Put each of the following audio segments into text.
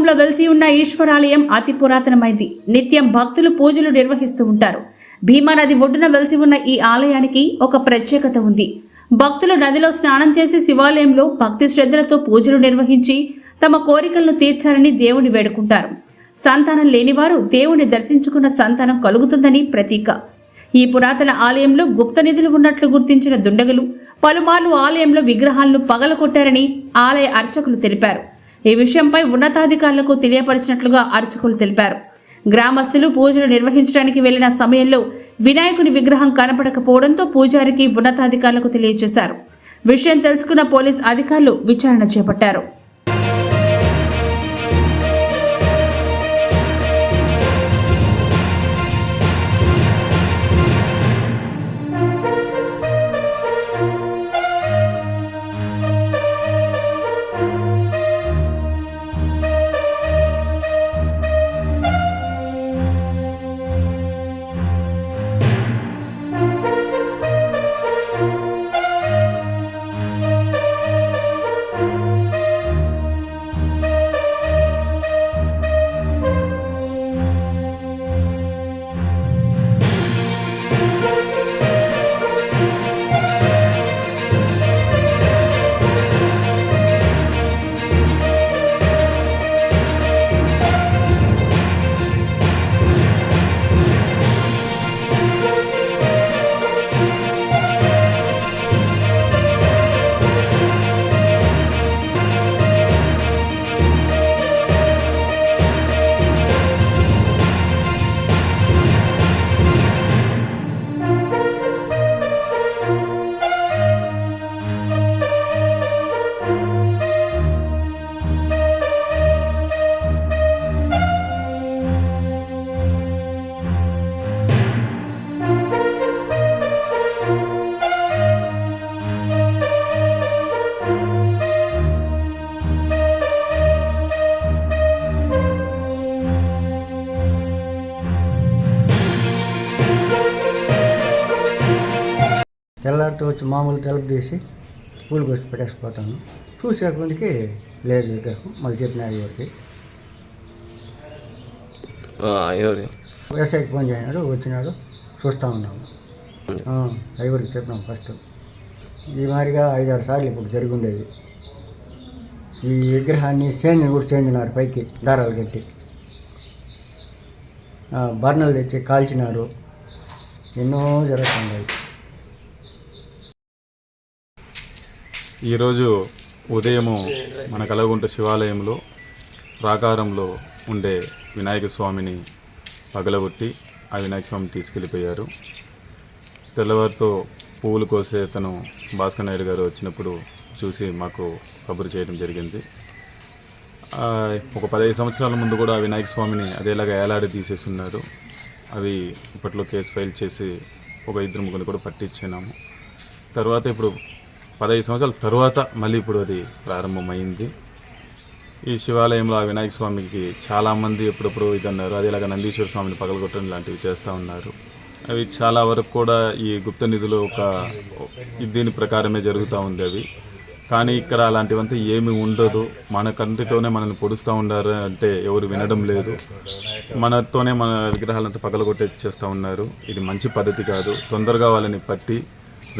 గ్రామంలో వెలిసి ఉన్న ఈశ్వరాలయం అతి పురాతనమైంది. నిత్యం భక్తులు పూజలు నిర్వహిస్తూ ఉంటారు. భీమా నది ఒడ్డున వెలిసి ఉన్న ఈ ఆలయానికి ఒక ప్రత్యేకత ఉంది. భక్తులు నదిలో స్నానం చేసి శివాలయంలో భక్తి శ్రద్ధలతో పూజలు నిర్వహించి తమ కోరికలను తీర్చాలని దేవుని వేడుకుంటారు. సంతానం లేనివారు దేవుని దర్శించుకున్న సంతానం కలుగుతుందని ప్రతీక. ఈ పురాతన ఆలయంలో గుప్త నిధులు ఉన్నట్లు గుర్తించిన దుండగులు పలుమార్లు ఆలయంలో విగ్రహాలను పగలగొట్టారని ఆలయ అర్చకులు తెలిపారు. ఈ విషయంపై ఉన్నతాధికారులకు తెలియపరిచినట్లుగా అర్చకులు తెలిపారు. గ్రామస్తులు పూజలు నిర్వహించడానికి వెళ్లిన సమయంలో వినాయకుని విగ్రహం కనపడకపోవడంతో పూజారికి ఉన్నతాధికారులకు తెలియజేశారు. విషయం తెలుసుకున్న పోలీస్ అధికారులు విచారణ చేపట్టారు. తెల్లారితో వచ్చి మామూలు తలుపు తీసి పూలు కోసి పెట్టేసిపోతాను. చూసే కొందికి లేదు విగ్రహం. మళ్ళీ చెప్పిన అయ్యవారికి వ్యవసాయకి ఫోన్ చేయనాడు, వచ్చినాడు, చూస్తూ ఉన్నాము. అయ్యవారికి చెప్పినాం ఫస్ట్. ఈ మాదిరిగా 5-6 సార్లు ఇప్పుడు జరిగి ఉండేది. ఈ విగ్రహాన్ని కూడా చేంజినారు, పైకి దారాలు కట్టి బర్నలు తెచ్చి కాల్చినారు. ఎన్నో జరుగుతున్నాయి. ఈరోజు ఉదయము మన కలగుంట శివాలయంలో ప్రాకారంలో ఉండే వినాయక స్వామిని పగలగొట్టి ఆ వినాయక స్వామిని తీసుకెళ్ళిపోయారు. తెల్లవారితో పువ్వులు కోసే తను భాస్కర్ నాయుడు గారు వచ్చినప్పుడు చూసి మాకు కబురు చేయడం జరిగింది. ఒక 15 సంవత్సరాల ముందు కూడా ఆ వినాయక స్వామిని అదేలాగా ఏలాడి తీసేస్తున్నారు. అవి ఇప్పట్లో కేసు ఫైల్ చేసి ఒక 2-3 కూడా పట్టించినాము. తర్వాత ఇప్పుడు 15 సంవత్సరాల తర్వాత మళ్ళీ ఇప్పుడు అది ప్రారంభమైంది. ఈ శివాలయంలో ఆ వినాయక స్వామికి చాలామంది ఎప్పుడప్పుడు ఇదన్నారు. అదేలాగా నందీశ్వర స్వామిని పగలగొట్టడం లాంటివి చేస్తూ ఉన్నారు. అవి చాలా వరకు కూడా ఈ గుప్త నిధులు దీని ప్రకారమే జరుగుతూ ఉంది అవి. కానీ ఇక్కడ అలాంటివంతా ఏమీ ఉండదు. మన కంటితోనే మనల్ని పొడుస్తూ ఉండారు అంటే ఎవరు వినడం లేదు. మనతోనే మన విగ్రహాలంతా పగలగొట్టేస్తూ ఉన్నారు. ఇది మంచి పద్ధతి కాదు. తొందరగా వాళ్ళని పట్టి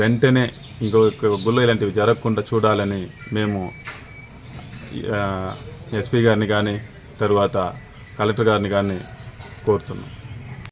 వెంటనే ఇంకొక గుళ్ళో ఇలాంటివి జరగకుండా చూడాలని మేము ఎస్పీ గారిని కానీ తర్వాత కలెక్టర్ గారిని కానీ కోరుతున్నాం.